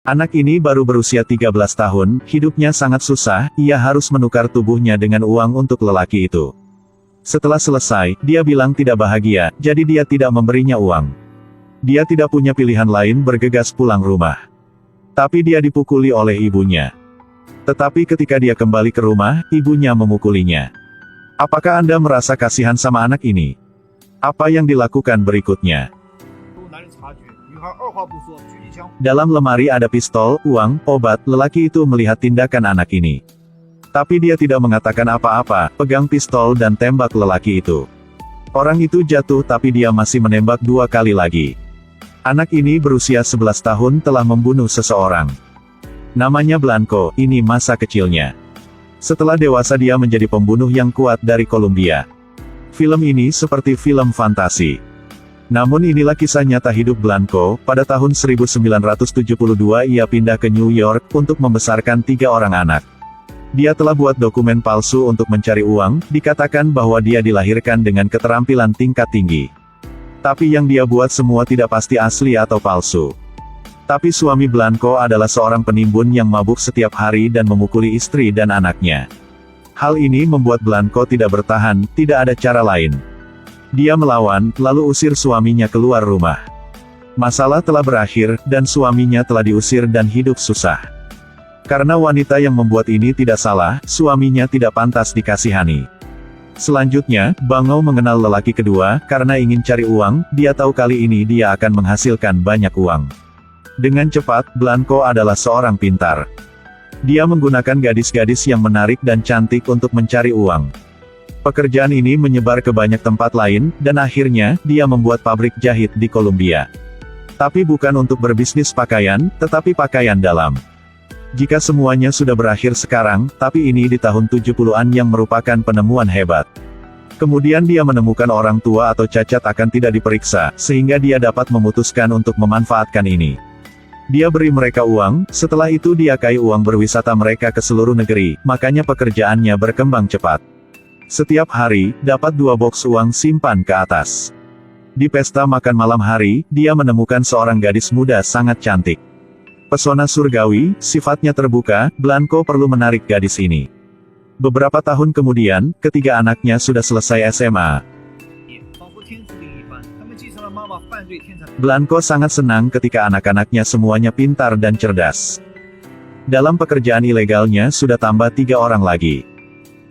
Anak ini baru berusia 13 tahun, hidupnya sangat susah, ia harus menukar tubuhnya dengan uang untuk lelaki itu. Setelah selesai, dia bilang tidak bahagia, jadi dia tidak memberinya uang. Dia tidak punya pilihan lain bergegas pulang rumah. Tapi dia dipukuli oleh ibunya. Tetapi ketika dia kembali ke rumah, ibunya memukulinya. Apakah Anda merasa kasihan sama anak ini? Apa yang dilakukan berikutnya? Dalam lemari ada pistol, uang, obat. Lelaki itu melihat tindakan anak ini. Tapi dia tidak mengatakan apa-apa, pegang pistol dan tembak lelaki itu. Orang itu jatuh tapi dia masih menembak 2 kali lagi. Anak ini berusia 11 tahun telah membunuh seseorang. Namanya Blanco, ini masa kecilnya. Setelah dewasa dia menjadi pembunuh yang kuat dari Kolombia. Film ini seperti film fantasi. Namun inilah kisah nyata hidup Blanco. Pada tahun 1972 ia pindah ke New York untuk membesarkan 3 orang anak. Dia telah buat dokumen palsu untuk mencari uang, dikatakan bahwa dia dilahirkan dengan keterampilan tingkat tinggi. Tapi yang dia buat semua tidak pasti asli atau palsu. Tapi suami Blanco adalah seorang penimbun yang mabuk setiap hari dan memukuli istri dan anaknya. Hal ini membuat Blanco tidak bertahan, tidak ada cara lain. Dia melawan, lalu usir suaminya keluar rumah. Masalah telah berakhir, dan suaminya telah diusir dan hidup susah. Karena wanita yang membuat ini tidak salah, suaminya tidak pantas dikasihani. Selanjutnya, Bangau mengenal lelaki kedua, karena ingin cari uang, dia tahu kali ini dia akan menghasilkan banyak uang. Dengan cepat, Blanco adalah seorang pintar. Dia menggunakan gadis-gadis yang menarik dan cantik untuk mencari uang. Pekerjaan ini menyebar ke banyak tempat lain, dan akhirnya, dia membuat pabrik jahit di Kolombia. Tapi bukan untuk berbisnis pakaian, tetapi pakaian dalam. Jika semuanya sudah berakhir sekarang, tapi ini di tahun 70-an yang merupakan penemuan hebat. Kemudian dia menemukan orang tua atau cacat akan tidak diperiksa, sehingga dia dapat memutuskan untuk memanfaatkan ini. Dia beri mereka uang, setelah itu dia kai uang berwisata mereka ke seluruh negeri, makanya pekerjaannya berkembang cepat. Setiap hari, dapat 2 box uang simpan ke atas. Di pesta makan malam hari, dia menemukan seorang gadis muda sangat cantik. Pesona surgawi, sifatnya terbuka, Blanco perlu menarik gadis ini. Beberapa tahun kemudian, ketika anaknya sudah selesai SMA, Blanco sangat senang ketika anak-anaknya semuanya pintar dan cerdas. Dalam pekerjaan ilegalnya sudah tambah 3 orang lagi.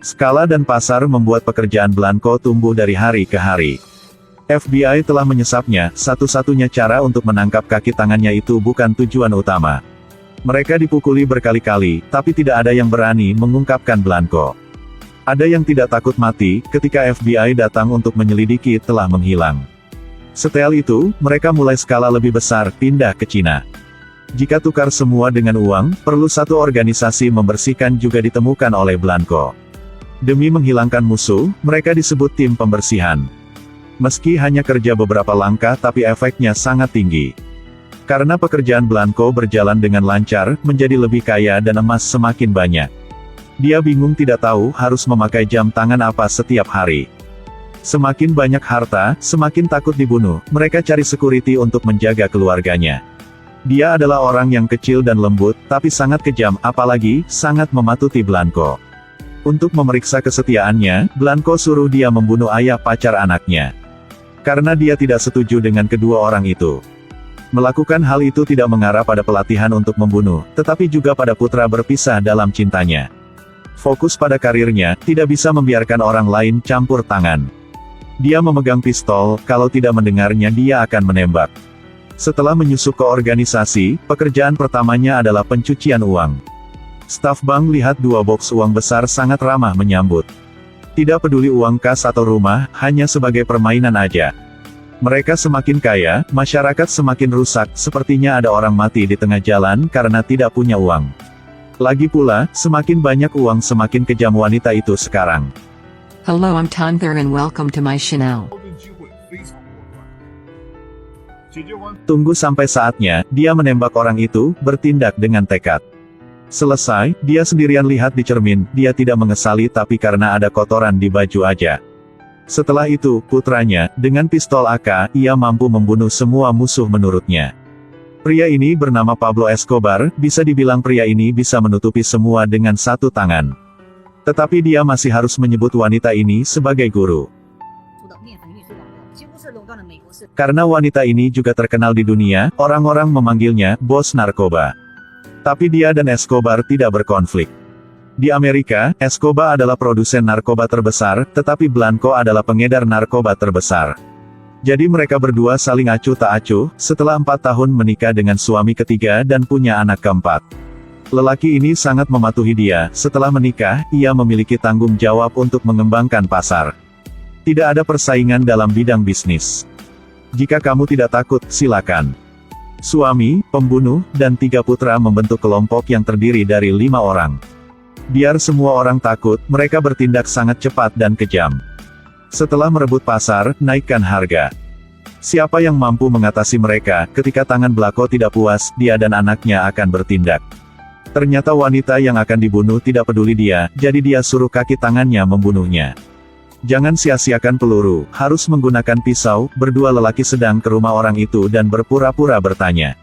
Skala dan pasar membuat pekerjaan Blanco tumbuh dari hari ke hari. FBI telah menyesapnya, satu-satunya cara untuk menangkap kaki tangannya itu bukan tujuan utama. Mereka dipukuli berkali-kali, tapi tidak ada yang berani mengungkapkan Blanco. Ada yang tidak takut mati, ketika FBI datang untuk menyelidiki telah menghilang. Setelah itu, mereka mulai skala lebih besar, pindah ke Cina. Jika tukar semua dengan uang, perlu satu organisasi membersihkan juga ditemukan oleh Blanco. Demi menghilangkan musuh, mereka disebut tim pembersihan. Meski hanya kerja beberapa langkah tapi efeknya sangat tinggi. Karena pekerjaan Blanco berjalan dengan lancar, menjadi lebih kaya dan emas semakin banyak. Dia bingung tidak tahu harus memakai jam tangan apa setiap hari. Semakin banyak harta, semakin takut dibunuh, mereka cari security untuk menjaga keluarganya. Dia adalah orang yang kecil dan lembut, tapi sangat kejam, apalagi, sangat mematuhi Blanco. Untuk memeriksa kesetiaannya, Blanco suruh dia membunuh ayah pacar anaknya. Karena dia tidak setuju dengan kedua orang itu. Melakukan hal itu tidak mengarah pada pelatihan untuk membunuh, tetapi juga pada putra berpisah dalam cintanya. Fokus pada karirnya, tidak bisa membiarkan orang lain campur tangan. Dia memegang pistol, kalau tidak mendengarnya dia akan menembak. Setelah menyusup ke organisasi, pekerjaan pertamanya adalah pencucian uang. Staf bank lihat 2 box uang besar sangat ramah menyambut. Tidak peduli uang kas atau rumah, hanya sebagai permainan aja. Mereka semakin kaya, masyarakat semakin rusak, sepertinya ada orang mati di tengah jalan karena tidak punya uang. Lagi pula, semakin banyak uang semakin kejam wanita itu sekarang. Hello, I'm Tanther and welcome to my channel. Tunggu sampai saatnya, dia menembak orang itu, bertindak dengan tekad. Selesai, dia sendirian lihat di cermin, dia tidak mengesali tapi karena ada kotoran di baju aja. Setelah itu, putranya, dengan pistol AK, ia mampu membunuh semua musuh menurutnya. Pria ini bernama Pablo Escobar, bisa dibilang pria ini bisa menutupi semua dengan satu tangan. Tetapi dia masih harus menyebut wanita ini sebagai guru. Karena wanita ini juga terkenal di dunia, orang-orang memanggilnya bos narkoba. Tapi dia dan Escobar tidak berkonflik. Di Amerika, Escobar adalah produsen narkoba terbesar, tetapi Blanco adalah pengedar narkoba terbesar. Jadi mereka berdua saling acuh tak acuh, setelah 4 tahun menikah dengan suami ketiga dan punya anak keempat. Lelaki ini sangat mematuhi dia, setelah menikah, ia memiliki tanggung jawab untuk mengembangkan pasar. Tidak ada persaingan dalam bidang bisnis. Jika kamu tidak takut, silakan. Suami, pembunuh, dan 3 putra membentuk kelompok yang terdiri dari 5 orang. Biar semua orang takut, mereka bertindak sangat cepat dan kejam. Setelah merebut pasar, naikkan harga. Siapa yang mampu mengatasi mereka, ketika tangan Blanco tidak puas, dia dan anaknya akan bertindak. Ternyata wanita yang akan dibunuh tidak peduli dia, jadi dia suruh kaki tangannya membunuhnya. Jangan sia-siakan peluru, harus menggunakan pisau. Berdua lelaki sedang ke rumah orang itu dan berpura-pura bertanya.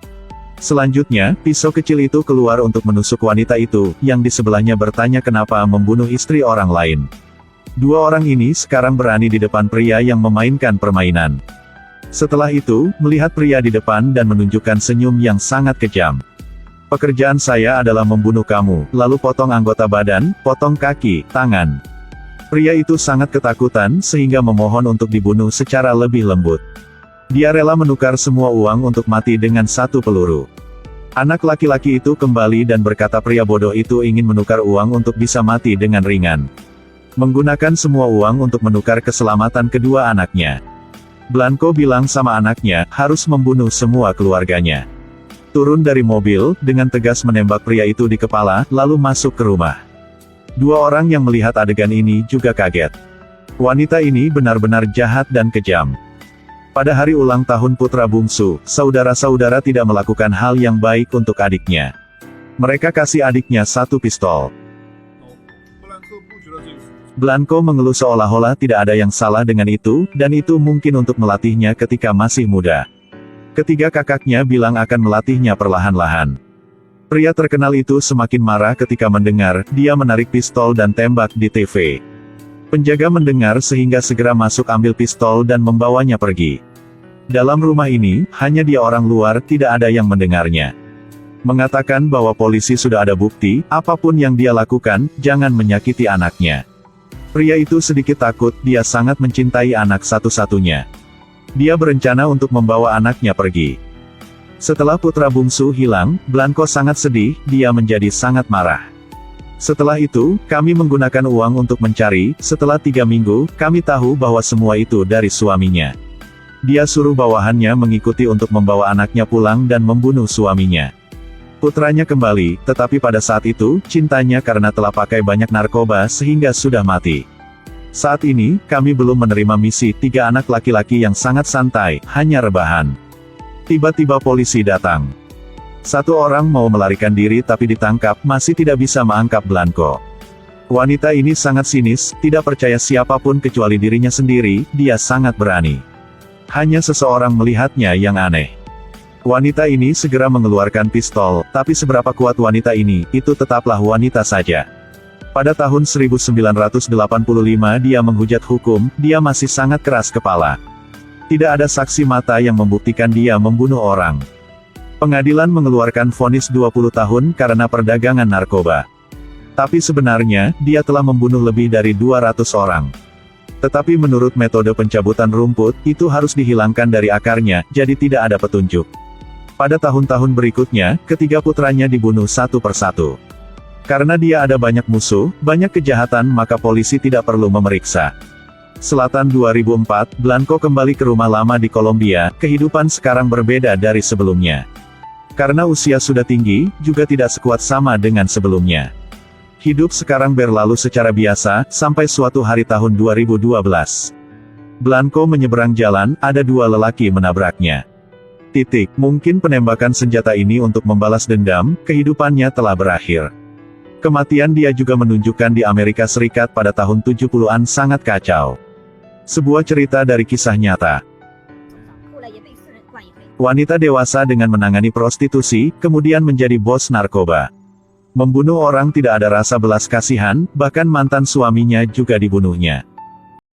Selanjutnya, pisau kecil itu keluar untuk menusuk wanita itu, yang di sebelahnya bertanya kenapa membunuh istri orang lain. 2 orang ini sekarang berani di depan pria yang memainkan permainan. Setelah itu, melihat pria di depan dan menunjukkan senyum yang sangat kejam. Pekerjaan saya adalah membunuh kamu, lalu potong anggota badan, potong kaki, tangan. Pria itu sangat ketakutan sehingga memohon untuk dibunuh secara lebih lembut. Dia rela menukar semua uang untuk mati dengan 1 peluru. Anak laki-laki itu kembali dan berkata pria bodoh itu ingin menukar uang untuk bisa mati dengan ringan. Menggunakan semua uang untuk menukar keselamatan kedua anaknya. Blanco bilang sama anaknya, harus membunuh semua keluarganya. Turun dari mobil, dengan tegas menembak pria itu di kepala, lalu masuk ke rumah. 2 orang yang melihat adegan ini juga kaget. Wanita ini benar-benar jahat dan kejam. Pada hari ulang tahun putra bungsu, saudara-saudara tidak melakukan hal yang baik untuk adiknya. Mereka kasih adiknya 1 pistol. Blanco mengeluh seolah-olah tidak ada yang salah dengan itu, dan itu mungkin untuk melatihnya ketika masih muda. Ketiga kakaknya bilang akan melatihnya perlahan-lahan. Pria terkenal itu semakin marah ketika mendengar, dia menarik pistol dan tembak di TV. Penjaga mendengar sehingga segera masuk ambil pistol dan membawanya pergi. Dalam rumah ini, hanya dia orang luar, tidak ada yang mendengarnya. Mengatakan bahwa polisi sudah ada bukti, apapun yang dia lakukan, jangan menyakiti anaknya. Pria itu sedikit takut, dia sangat mencintai anak satu-satunya. Dia berencana untuk membawa anaknya pergi. Setelah putra bungsu hilang, Blanco sangat sedih, dia menjadi sangat marah. Setelah itu, kami menggunakan uang untuk mencari, setelah 3 minggu, kami tahu bahwa semua itu dari suaminya. Dia suruh bawahannya mengikuti untuk membawa anaknya pulang dan membunuh suaminya. Putranya kembali, tetapi pada saat itu, cintanya karena telah pakai banyak narkoba sehingga sudah mati. Saat ini, kami belum menerima misi 3 anak laki-laki yang sangat santai, hanya rebahan. Tiba-tiba polisi datang. 1 orang mau melarikan diri tapi ditangkap, masih tidak bisa mengangkat Blanco. Wanita ini sangat sinis, tidak percaya siapapun kecuali dirinya sendiri, dia sangat berani. Hanya seseorang melihatnya yang aneh. Wanita ini segera mengeluarkan pistol, tapi seberapa kuat wanita ini, itu tetaplah wanita saja. Pada tahun 1985 dia menghujat hukum, dia masih sangat keras kepala. Tidak ada saksi mata yang membuktikan dia membunuh orang. Pengadilan mengeluarkan vonis 20 tahun karena perdagangan narkoba. Tapi sebenarnya, dia telah membunuh lebih dari 200 orang. Tetapi menurut metode pencabutan rumput, itu harus dihilangkan dari akarnya, jadi tidak ada petunjuk. Pada tahun-tahun berikutnya, ketiga putranya dibunuh satu persatu. Karena dia ada banyak musuh, banyak kejahatan maka polisi tidak perlu memeriksa. Selatan 2004, Blanco kembali ke rumah lama di Kolombia, kehidupan sekarang berbeda dari sebelumnya. Karena usia sudah tinggi, juga tidak sekuat sama dengan sebelumnya. Hidup sekarang berlalu secara biasa, sampai suatu hari tahun 2012. Blanco menyeberang jalan, ada 2 lelaki menabraknya. Mungkin penembakan senjata ini untuk membalas dendam, kehidupannya telah berakhir. Kematian dia juga menunjukkan di Amerika Serikat pada tahun 70-an sangat kacau. Sebuah cerita dari kisah nyata. Wanita dewasa dengan menangani prostitusi, kemudian menjadi bos narkoba. Membunuh orang tidak ada rasa belas kasihan, bahkan mantan suaminya juga dibunuhnya.